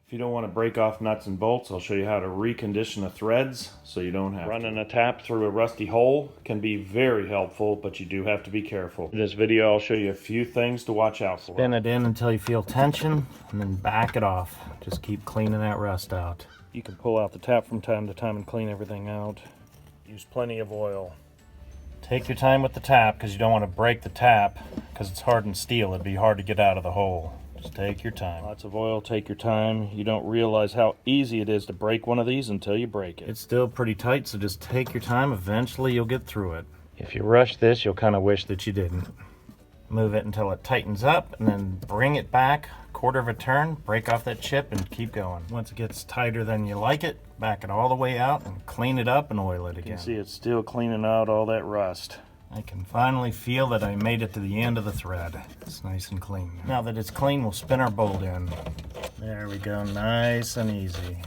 If you don't want to break off nuts and bolts, I'll show you how to recondition the threads so you don't have running a tap through a rusty hole can be very helpful, but you do have to be careful. In this video, I'll show you a few things to watch out for. Spin it in until you feel tension and then back it off. Just keep cleaning that rust out. You can pull out the tap from time to time and clean everything out. Use plenty of oil. Take your time with the tap because you don't want to break the tap because it's hardened steel. It'd be hard to get out of the hole. Just take your time. Lots of oil, take your time. You don't realize how easy it is to break one of these until you break it. It's still pretty tight, so just take your time. Eventually you'll get through it. If you rush this, you'll kind of wish that you didn't. Move it until it tightens up and then bring it back a quarter of a turn, break off that chip and keep going. Once it gets tighter than you like it, back it all the way out and clean it up and oil it again. You can see it's still cleaning out all that rust. I can finally feel that I made it to the end of the thread. It's nice and clean. Now that it's clean, we'll spin our bolt in. There we go, nice and easy.